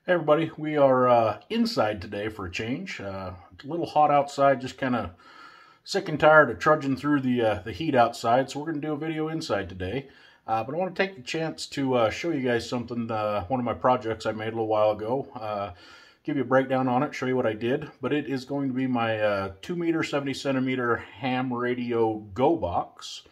Hey everybody, we are inside today for a change. A little hot outside, just kind of sick and tired of trudging through the heat outside, so we're going to do a video inside today. But I want to take the chance to show you guys something, one of my projects I made a little while ago. Give you a breakdown on it, show you what I did. But it is going to be my 2 meter, 70 centimeter ham radio Go box.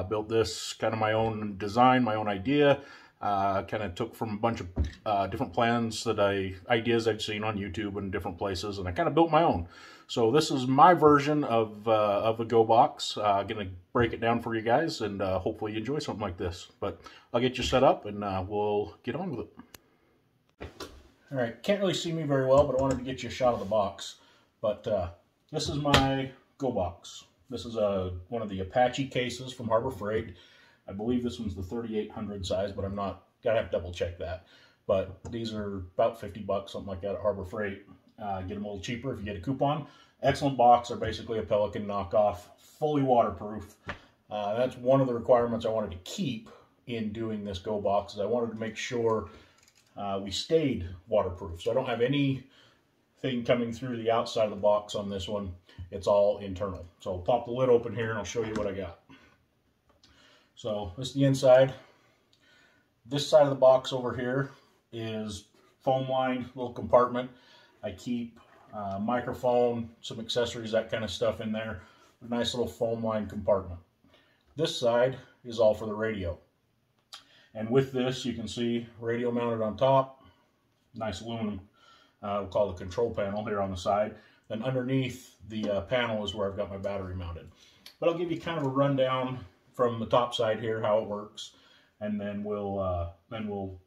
Built this kind of my own design, my own idea. Kind of took from a bunch of different plans that ideas I've seen on YouTube and different places, and I kind of built my own. So this is my version of a Go box. Gonna break it down for you guys, and hopefully you enjoy something like this. But I'll get you set up, and we'll get on with it. All right, can't really see me very well, but I wanted to get you a shot of the box. But this is my Go box. This is one of the Apache cases from Harbor Freight. I believe this one's the 3800 size, but gotta have to double check that. But these are about 50 bucks, something like that at Harbor Freight. Get them a little cheaper if you get a coupon. Excellent box. They're basically a Pelican knockoff, fully waterproof. That's one of the requirements I wanted to keep in doing this Go box, is I wanted to make sure we stayed waterproof. So I don't have anything coming through the outside of the box on this one. It's all internal. So I'll pop the lid open here and I'll show you what I got. So this is the inside. This side of the box over here is foam lined, little compartment. I keep microphone, some accessories, that kind of stuff in there. A nice little foam lined compartment. This side is all for the radio. And with this, you can see radio mounted on top. Nice aluminum, we'll call it the control panel here on the side. Then underneath the panel is where I've got my battery mounted. But I'll give you kind of a rundown from the top side here, how it works, and then we'll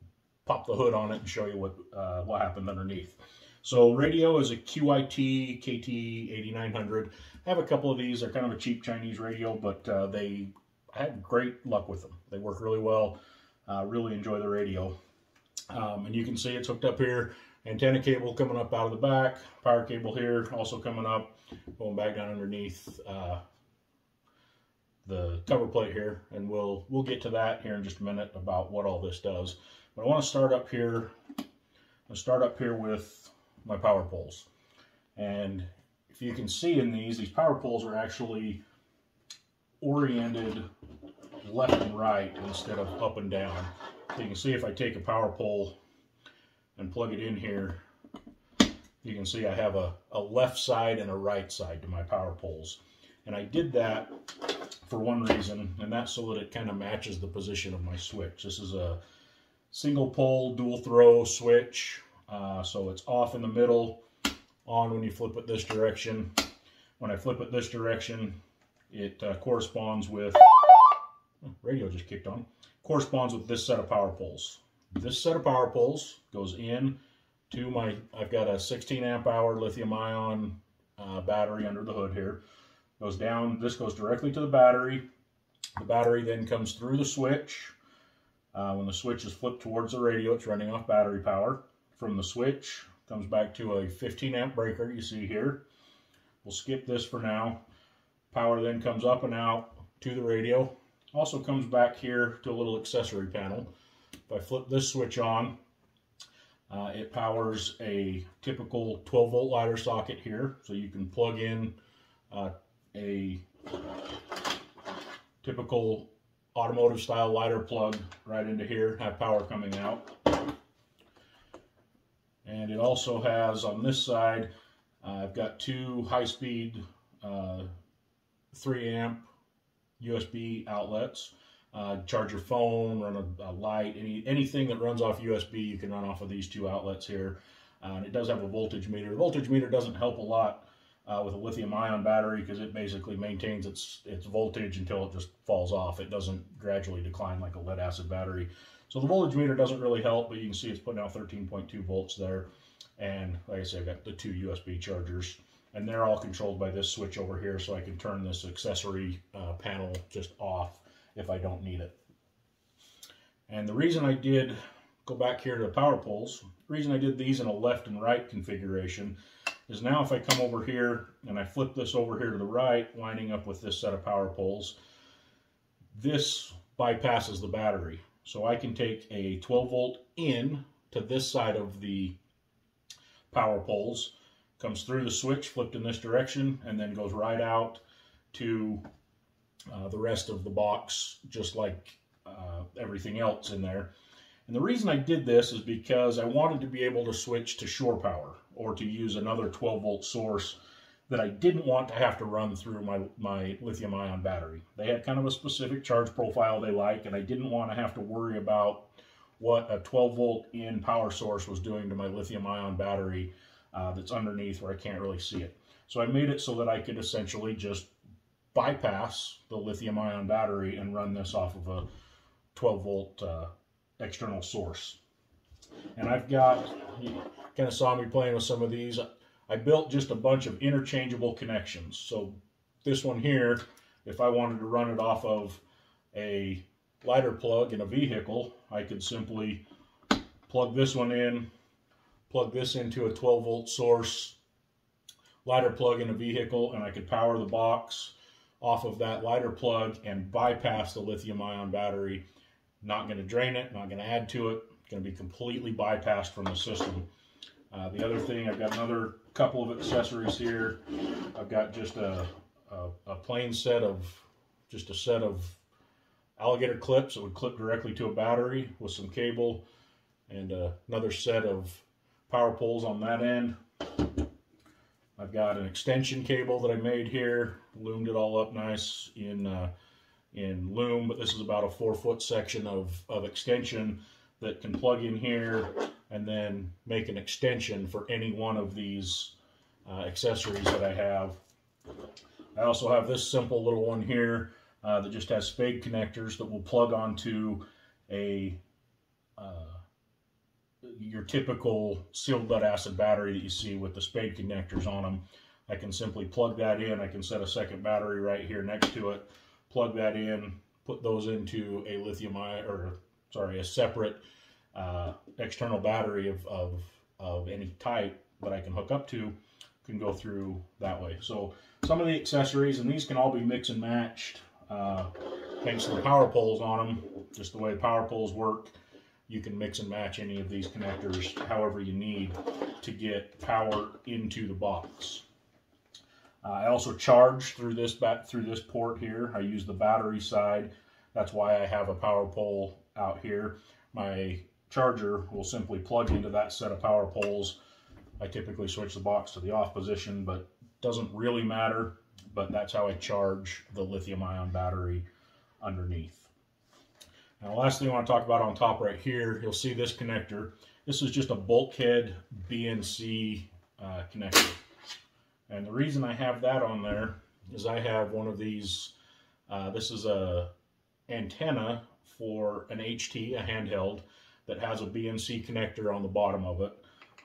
pop the hood on it and show you what happened underneath. So radio is a QIT KT8900. I have a couple of these. They're kind of a cheap Chinese radio, but I had great luck with them. They work really well. Really enjoy the radio. And you can see it's hooked up here. Antenna cable coming up out of the back. Power cable here also coming up, going back down underneath the cover plate here, and we'll get to that here in just a minute about what all this does. But I want to start up here. I'll start up here with my power poles. And if you can see in these power poles are actually oriented left and right instead of up and down. So you can see if I take a power pole and plug it in here, you can see I have a left side and a right side to my power poles. And I did that for one reason, and that's so that it kind of matches the position of my switch. This is a single pole dual throw switch, so it's off in the middle, on when you flip it this direction. When I flip it this direction, it corresponds with, radio just kicked on, corresponds with this set of power poles. This set of power poles goes in to I've got a 16 amp hour lithium ion battery under the hood here. Goes down, this goes directly to the battery. The battery then comes through the switch. When the switch is flipped towards the radio, it's running off battery power. From the switch, comes back to a 15 amp breaker you see here. We'll skip this for now. Power then comes up and out to the radio. Also comes back here to a little accessory panel. If I flip this switch on, it powers a typical 12 volt lighter socket here. So you can plug in a typical automotive style lighter plug right into here, have power coming out. And it also has on this side, I've got two high-speed 3 amp USB outlets. Charge your phone, run a light, anything that runs off USB you can run off of these two outlets here. And it does have a voltage meter. The voltage meter doesn't help a lot with a lithium ion battery, because it basically maintains its voltage until it just falls off. It doesn't gradually decline like a lead acid battery. So the voltage meter doesn't really help, but you can see it's putting out 13.2 volts there. And like I said, I've got the two USB chargers, and they're all controlled by this switch over here, so I can turn this accessory panel just off if I don't need it. And the reason I did go back here to the power poles, the reason I did these in a left and right configuration is now if I come over here and I flip this over here to the right, lining up with this set of power poles, this bypasses the battery. So I can take a 12 volt in to this side of the power poles, comes through the switch flipped in this direction, and then goes right out to the rest of the box, just like everything else in there. And the reason I did this is because I wanted to be able to switch to shore power, or to use another 12-volt source that I didn't want to have to run through my lithium-ion battery. They had kind of a specific charge profile they like, and I didn't want to have to worry about what a 12-volt in power source was doing to my lithium-ion battery that's underneath where I can't really see it. So I made it so that I could essentially just bypass the lithium-ion battery and run this off of a 12-volt external source. And I've got, you kind of saw me playing with some of these. I built just a bunch of interchangeable connections. So this one here, if I wanted to run it off of a lighter plug in a vehicle, I could simply plug this one in, plug this into a 12-volt source, lighter plug in a vehicle, and I could power the box off of that lighter plug and bypass the lithium-ion battery. Not going to drain it, not going to add to it, going to be completely bypassed from the system. The other thing, I've got another couple of accessories here. I've got just a plain set of, just a set of alligator clips that would clip directly to a battery with some cable, and another set of power poles on that end. I've got an extension cable that I made here, loomed it all up nice in loom, but this is about a 4-foot section of extension that can plug in here and then make an extension for any one of these accessories that I have. I also have this simple little one here that just has spade connectors that will plug onto a your typical sealed lead acid battery that you see with the spade connectors on them. I can simply plug that in. I can set a second battery right here next to it, plug that in, put those into a a separate external battery of any type that I can hook up to, can go through that way. So some of the accessories, and these can all be mix and matched thanks to the power poles on them. Just the way the power poles work, you can mix and match any of these connectors however you need to get power into the box. I also charge through this port here. I use the battery side. That's why I have a power pole out here. My charger will simply plug into that set of power poles. I typically switch the box to the off position, but doesn't really matter. But that's how I charge the lithium-ion battery underneath. Now, the last thing I want to talk about on top right here, you'll see this connector. This is just a bulkhead BNC connector. And the reason I have that on there is I have one of these, this is a antenna for an HT, a handheld, that has a BNC connector on the bottom of it.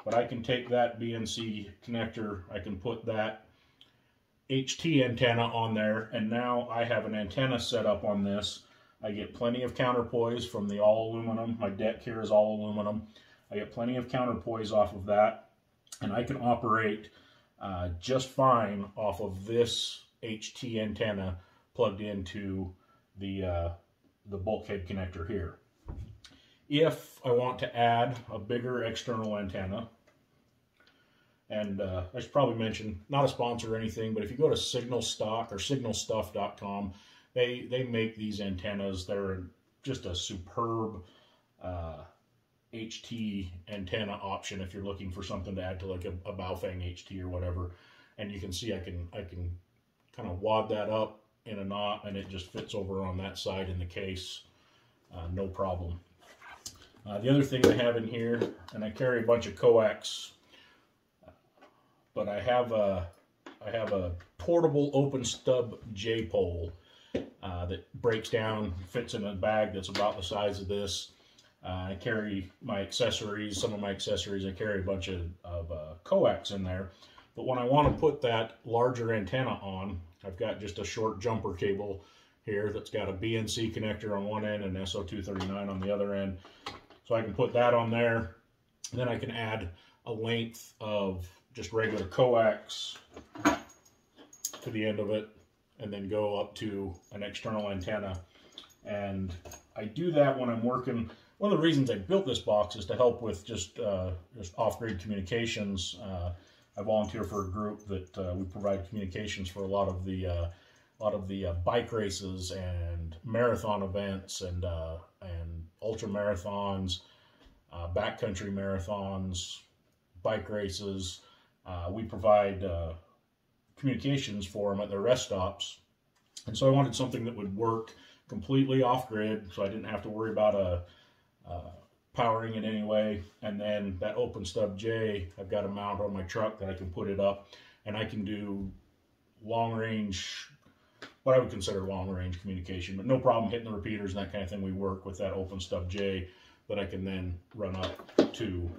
But I can take that BNC connector, I can put that HT antenna on there, and now I have an antenna set up on this. I get plenty of counterpoise from the all aluminum. My deck here is all aluminum. I get plenty of counterpoise off of that, and I can operate just fine off of this HT antenna plugged into the bulkhead connector here. If I want to add a bigger external antenna, and I should probably mention, not a sponsor or anything, but if you go to Signal Stock or signalstuff.com, they make these antennas. They're just a superb HT antenna option if you're looking for something to add to like a Baofeng HT or whatever. And you can see I can kind of wad that up in a knot, and it just fits over on that side in the case, no problem. The other thing I have in here, and I carry a bunch of coax, but I have a portable open stub J-pole that breaks down, fits in a bag that's about the size of this. I carry my accessories, some of my accessories. I carry a bunch of coax in there. But when I want to put that larger antenna on, I've got just a short jumper cable here that's got a BNC connector on one end and SO239 on the other end. So I can put that on there. Then I can add a length of just regular coax to the end of it, and then go up to an external antenna. And I do that when I'm working. one of the reasons I built this box is to help with just off-grid communications. I volunteer for a group that we provide communications for a lot of the bike races and marathon events and ultra marathons, backcountry marathons, bike races. We provide communications for them at their rest stops, and so I wanted something that would work completely off-grid, so I didn't have to worry about powering it anyway. And then that Open Stub J, I've got a mount on my truck that I can put it up, and I can do long-range, what I would consider long-range communication, but no problem hitting the repeaters and that kind of thing. We work with that Open Stub J that I can then run up to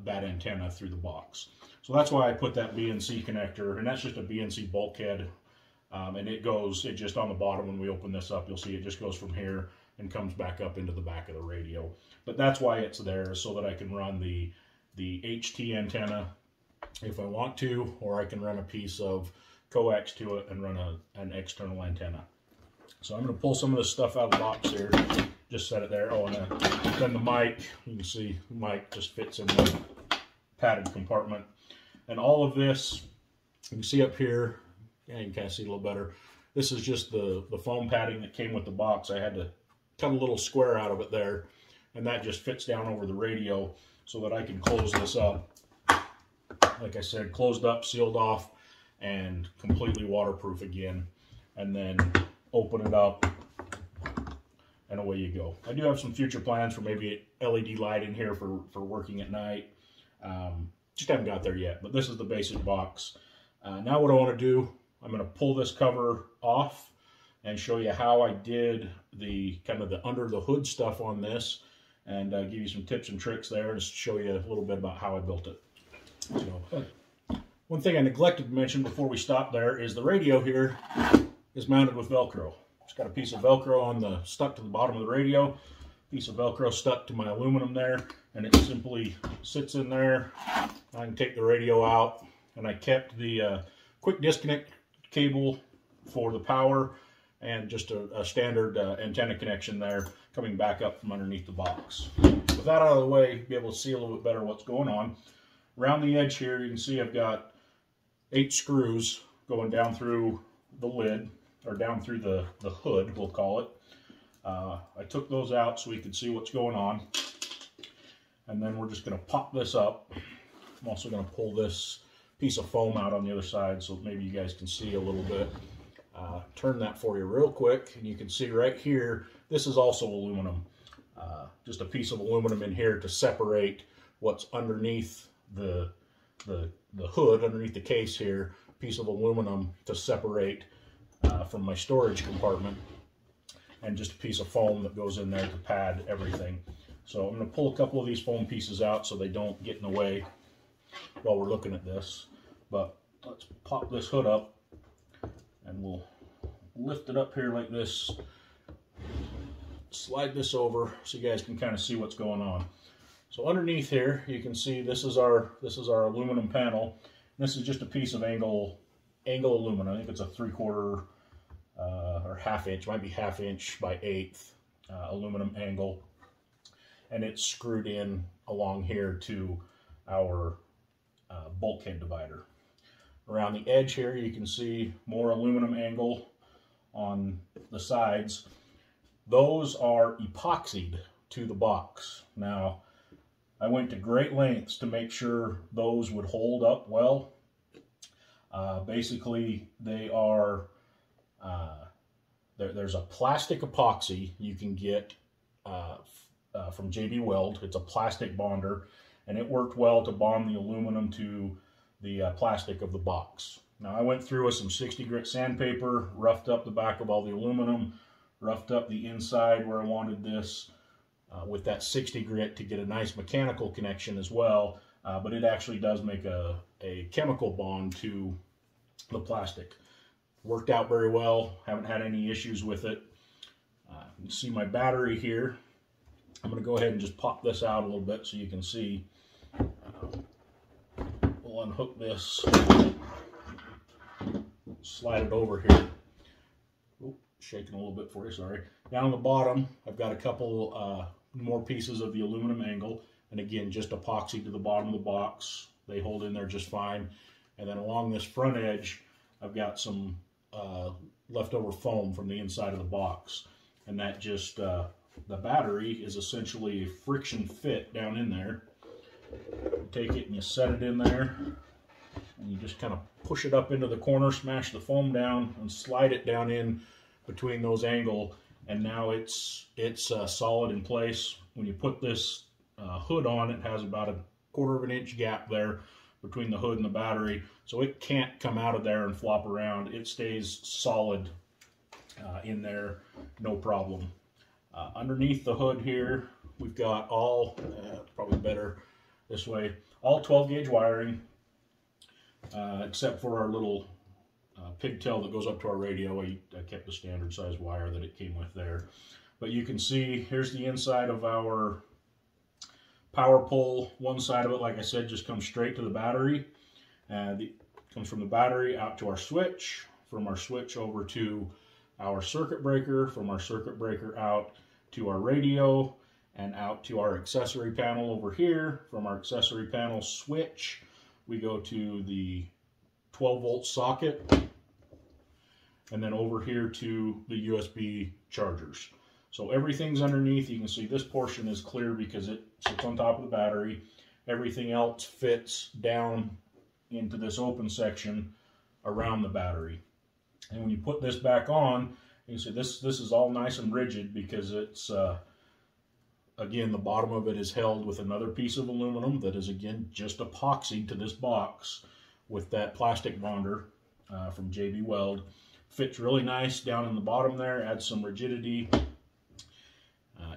that antenna through the box. So that's why I put that BNC connector, and that's just a BNC bulkhead, and it just on the bottom, when we open this up, you'll see it just goes from here and comes back up into the back of the radio. But that's why it's there, so that I can run the HT antenna if I want to, or I can run a piece of coax to it and run an external antenna. So I'm going to pull some of this stuff out of the box here, just set it there. Oh, and then the mic, you can see the mic just fits in the padded compartment. And all of this, you can see up here, yeah, you can kind of see a little better. This is just the foam padding that came with the box. I had to cut a little square out of it there, and that just fits down over the radio so that I can close this up. Like I said, closed up, sealed off, and completely waterproof again. And then open it up, and away you go. I do have some future plans for maybe an LED light in here for working at night. Just haven't got there yet, but this is the basic box. Now what I want to do, I'm going to pull this cover off and show you how I did the kind of the under the hood stuff on this, and give you some tips and tricks there, and show you a little bit about how I built it. So, one thing I neglected to mention before we stop there is the radio here is mounted with Velcro. It's got a piece of Velcro stuck to the bottom of the radio, piece of Velcro stuck to my aluminum there, and it simply sits in there. I can take the radio out, and I kept the quick disconnect cable for the power, and just a standard antenna connection there coming back up from underneath the box. With that out of the way, be able to see a little bit better what's going on. Around the edge here, you can see I've got 8 screws going down through the lid, or down through the hood, we'll call it. I took those out so we could see what's going on. And then we're just going to pop this up. I'm also going to pull this piece of foam out on the other side so maybe you guys can see a little bit. Turn that for you real quick, and you can see right here, this is also aluminum. Just a piece of aluminum in here to separate what's underneath the hood, underneath the case here. Piece of aluminum to separate from my storage compartment, and just a piece of foam that goes in there to pad everything. So I'm going to pull a couple of these foam pieces out so they don't get in the way while we're looking at this. But let's pop this hood up, and we'll lift it up here like this, slide this over so you guys can kind of see what's going on. So underneath here, you can see this is our aluminum panel. This is just a piece of angle aluminum. I think it's a 3/4 or 1/2 inch, might be 1/2 inch by 1/8 aluminum angle, and it's screwed in along here to our bulkhead divider. Around the edge here, you can see more aluminum angle on the sides. Those are epoxied to the box. Now, I went to great lengths to make sure those would hold up well. Basically, they are, there's a plastic epoxy you can get from JB Weld. It's a plastic bonder, and it worked well to bond the aluminum to the plastic of the box. Now, I went through with some 60 grit sandpaper, roughed up the back of all the aluminum, roughed up the inside where I wanted this with that 60 grit to get a nice mechanical connection as well, but it actually does make a chemical bond to the plastic. Worked out very well, haven't had any issues with it. You can see my battery here. I'm going to go ahead and just pop this out a little bit so you can see. We'll unhook this, slide it over here. Shaking a little bit for you, sorry. Down on the bottom, I've got a couple more pieces of the aluminum angle, and again, just epoxy to the bottom of the box. They hold in there just fine. And then along this front edge, I've got some leftover foam from the inside of the box. And that just, the battery is essentially a friction fit down in there. You take it and you set it in there, and you just kind of push it up into the corner, smash the foam down, and slide it down in between those angles. And now it's solid in place. When you put this hood on, it has about a 1/4 of an inch gap there between the hood and the battery, so it can't come out of there and flop around. It stays solid in there, no problem. Underneath the hood here, we've got all, probably better this way, all 12 gauge wiring, except for our little pigtail that goes up to our radio. I kept the standard size wire that it came with there. But you can see, here's the inside of our power pole. One side of it, like I said, just comes straight to the battery. It comes from the battery out to our switch, from our switch over to our circuit breaker, from our circuit breaker out to our radio, and out to our accessory panel over here. From our accessory panel switch, we go to the 12-volt socket, and then over here to the USB chargers. So everything's underneath. You can see this portion is clear because it sits on top of the battery. Everything else fits down into this open section around the battery. And when you put this back on, you can see this is all nice and rigid because it's, again, the bottom of it is held with another piece of aluminum that is, again, just epoxied to this box with that plastic bonder from JB Weld. Fits really nice down in the bottom there, adds some rigidity.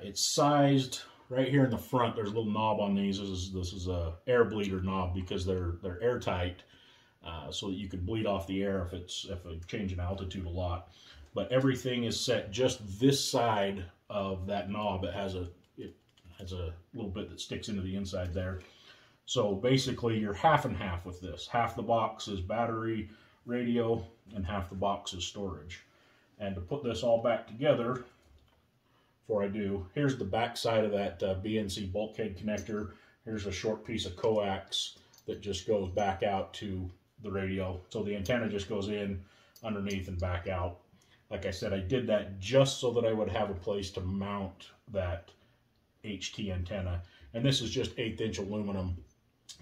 It's sized right here in the front. There's a little knob on these. This is a air bleeder knob because they're airtight, so that you could bleed off the air if a change in altitude a lot. But everything is set just this side of that knob. It has a little bit that sticks into the inside there. So basically, you're half and half with this. Half the box is battery, radio, and half the box is storage. And to put this all back together, before I do, here's the back side of that BNC bulkhead connector. Here's a short piece of coax that just goes back out to the radio. So the antenna just goes in underneath and back out. Like I said, I did that just so that I would have a place to mount that HT antenna. And this is just 1/8 inch aluminum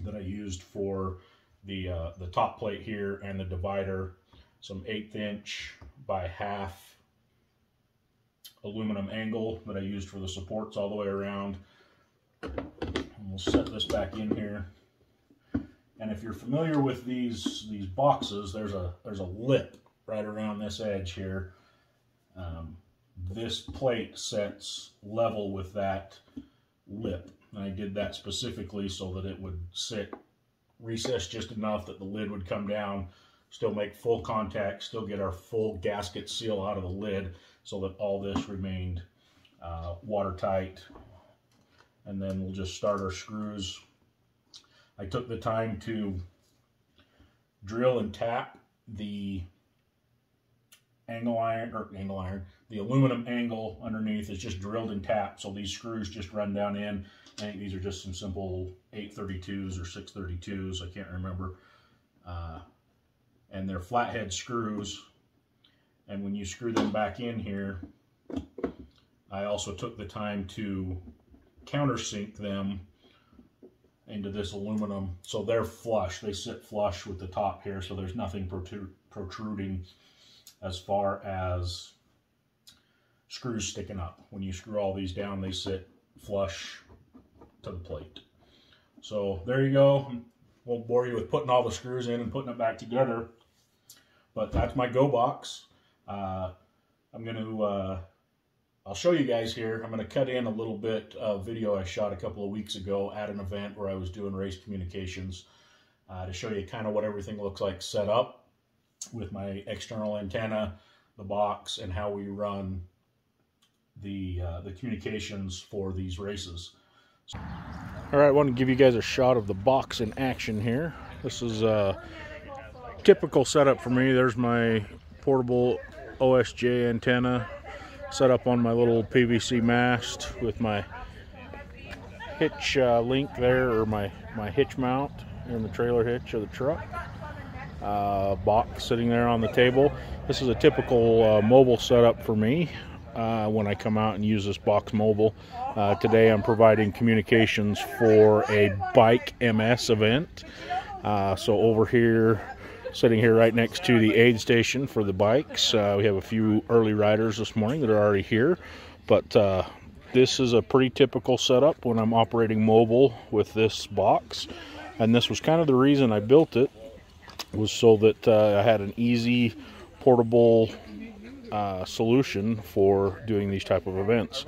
that I used for the top plate here and the divider. Some 1/8 inch by 1/2 aluminum angle that I used for the supports all the way around. And we'll set this back in here. And if you're familiar with these boxes, there's a lip right around this edge here. This plate sets level with that lip. And I did that specifically so that it would sit recessed just enough that the lid would come down, still make full contact, still get our full gasket seal out of the lid so that all this remained watertight. And then we'll just start our screws. I took the time to drill and tap the the aluminum angle underneath is just drilled and tapped, so these screws just run down in. I think these are just some simple 832s or 632s, I can't remember. And they're flathead screws, and when you screw them back in here, I also took the time to countersink them into this aluminum, so they're flush. They sit flush with the top here, so there's nothing protruding as far as screws sticking up. When you screw all these down, they sit flush to the plate. So there you go. Won't bore you with putting all the screws in and putting it back together, but that's my Go box. I'll show you guys here. I'm going to cut in a little bit of video I shot a couple of weeks ago at an event where I was doing race communications to show you kind of what everything looks like set up with my external antenna, the box, and how we run the communications for these races. All right, I want to give you guys a shot of the box in action here. This is a typical setup for me. There's my portable OSJ antenna set up on my little PVC mast with my hitch link there, or my hitch mount in the trailer hitch of the truck. Box sitting there on the table. This is a typical mobile setup for me when I come out and use this box mobile. Today I'm providing communications for a Bike MS event. So over here, sitting here right next to the aid station for the bikes, we have a few early riders this morning that are already here, but this is a pretty typical setup when I'm operating mobile with this box, and this was kind of the reason I built it, was so that I had an easy portable solution for doing these type of events.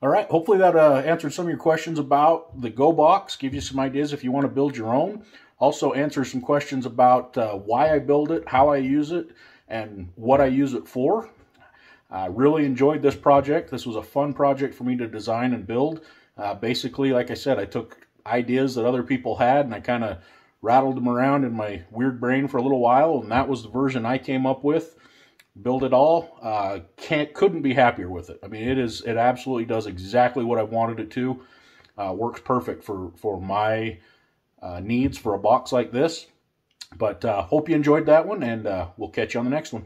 All right, hopefully that answered some of your questions about the GoBox, give you some ideas if you want to build your own. Also answer some questions about why I build it, how I use it, and what I use it for. I really enjoyed this project. This was a fun project for me to design and build. Basically, like I said, I took ideas that other people had and I kind of rattled them around in my weird brain for a little while, and that was the version I came up with. Build it all. Couldn't be happier with it. I mean, it absolutely does exactly what I wanted it to. Works perfect for my needs for a box like this. But hope you enjoyed that one, and we'll catch you on the next one.